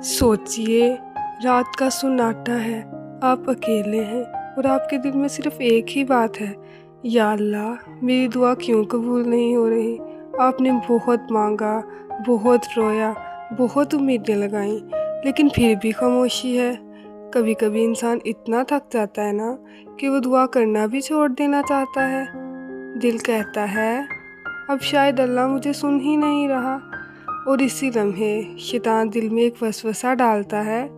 सोचिए, रात का सन्नाटा है, आप अकेले हैं और आपके दिल में सिर्फ एक ही बात है, या अल्लाह मेरी दुआ क्यों कबूल नहीं हो रही। आपने बहुत मांगा, बहुत रोया, बहुत उम्मीदें लगाईं, लेकिन फिर भी खामोशी है। कभी कभी इंसान इतना थक जाता है ना कि वो दुआ करना भी छोड़ देना चाहता है। दिल कहता है अब शायद अल्लाह मुझे सुन ही नहीं रहा, और इसी लम्हे शैतान दिल में एक वसवसा डालता है,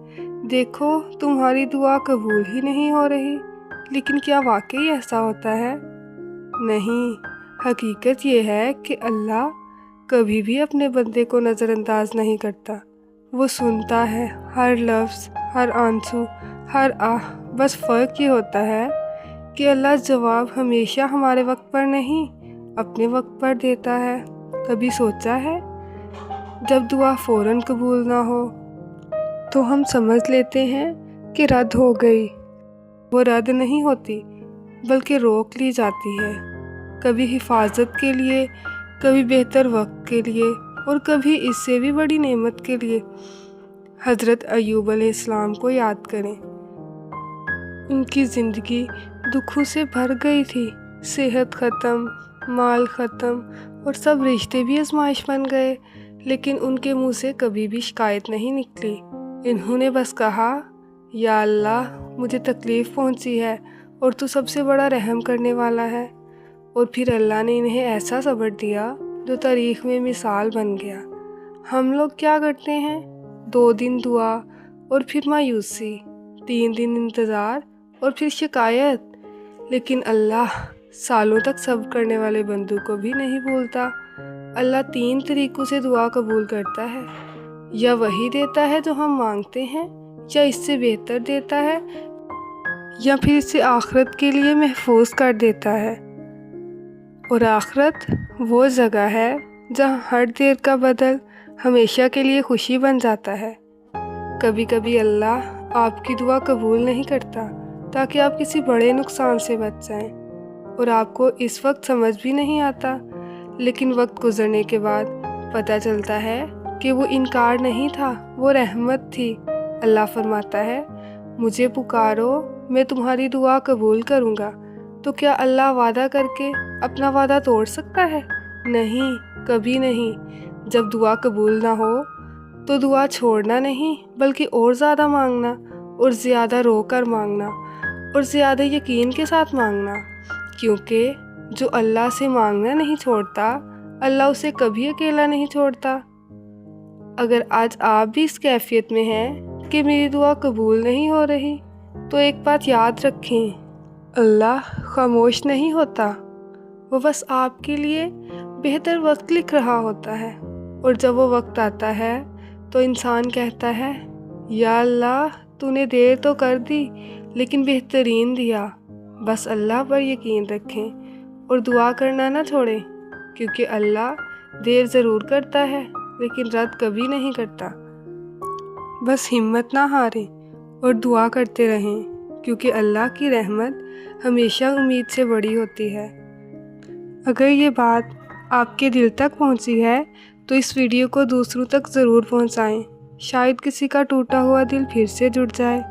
देखो तुम्हारी दुआ कबूल ही नहीं हो रही। लेकिन क्या वाकई ऐसा होता है? नहीं, हकीकत ये है कि अल्लाह कभी भी अपने बंदे को नज़रअंदाज नहीं करता। वो सुनता है हर लफ्ज़, हर आंसू, हर आह। बस फ़र्क ये होता है कि अल्लाह जवाब हमेशा हमारे वक्त पर नहीं, अपने वक्त पर देता है। कभी सोचा है जब दुआ फ़ौरन कबूल ना हो तो हम समझ लेते हैं कि रद्द हो गई। वो रद्द नहीं होती बल्कि रोक ली जाती है, कभी हिफाजत के लिए, कभी बेहतर वक्त के लिए, और कभी इससे भी बड़ी नेमत के लिए। हज़रत अय्यूब अलैहिस्सलाम को याद करें, उनकी ज़िंदगी दुखों से भर गई थी। सेहत ख़त्म, माल ख़त्म और सब रिश्ते भी आजमाइश बन गए, लेकिन उनके मुंह से कभी भी शिकायत नहीं निकली। इन्होंने बस कहा, या अल्लाह मुझे तकलीफ़ पहुंची है और तू सबसे बड़ा रहम करने वाला है। और फिर अल्लाह ने इन्हें ऐसा सब्र दिया जो तारीख़ में मिसाल बन गया। हम लोग क्या करते हैं, 2 दिन दुआ और फिर मायूसी, 3 दिन इंतज़ार और फिर शिकायत। लेकिन अल्लाह सालों तक सब्र करने वाले बंदों को भी नहीं भूलता। अल्लाह 3 तरीक़ों से दुआ कबूल करता है, या वही देता है जो हम मांगते हैं, या इससे बेहतर देता है, या फिर इसे आखिरत के लिए महफूज कर देता है। और आखिरत वो जगह है जहाँ हर देर का बदल हमेशा के लिए खुशी बन जाता है। कभी कभी अल्लाह आपकी दुआ कबूल नहीं करता ताकि आप किसी बड़े नुकसान से बच जाएं, और आपको इस वक्त समझ भी नहीं आता, लेकिन वक्त गुजरने के बाद पता चलता है कि वो इनकार नहीं था, वो रहमत थी। अल्लाह फरमाता है, मुझे पुकारो, मैं तुम्हारी दुआ कबूल करूँगा। तो क्या अल्लाह वादा करके अपना वादा तोड़ सकता है? नहीं, कभी नहीं। जब दुआ कबूल ना हो तो दुआ छोड़ना नहीं, बल्कि और ज़्यादा मांगना, और ज़्यादा रो कर मांगना, और ज़्यादा यकीन के साथ मांगना। क्योंकि जो अल्लाह से मांगना नहीं छोड़ता, अल्लाह उसे कभी अकेला नहीं छोड़ता। अगर आज आप भी इस कैफियत में हैं कि मेरी दुआ कबूल नहीं हो रही, तो एक बात याद रखें, अल्लाह खामोश नहीं होता, वो बस आपके लिए बेहतर वक्त लिख रहा होता है। और जब वो वक्त आता है तो इंसान कहता है, या अल्लाह तूने देर तो कर दी लेकिन बेहतरीन दिया। बस अल्लाह पर यकीन रखें और दुआ करना ना छोड़ें, क्योंकि अल्लाह देर ज़रूर करता है लेकिन रद्द कभी नहीं करता। बस हिम्मत ना हारें और दुआ करते रहें, क्योंकि अल्लाह की रहमत हमेशा उम्मीद से बड़ी होती है। अगर ये बात आपके दिल तक पहुंची है तो इस वीडियो को दूसरों तक ज़रूर पहुंचाएं। शायद किसी का टूटा हुआ दिल फिर से जुड़ जाए।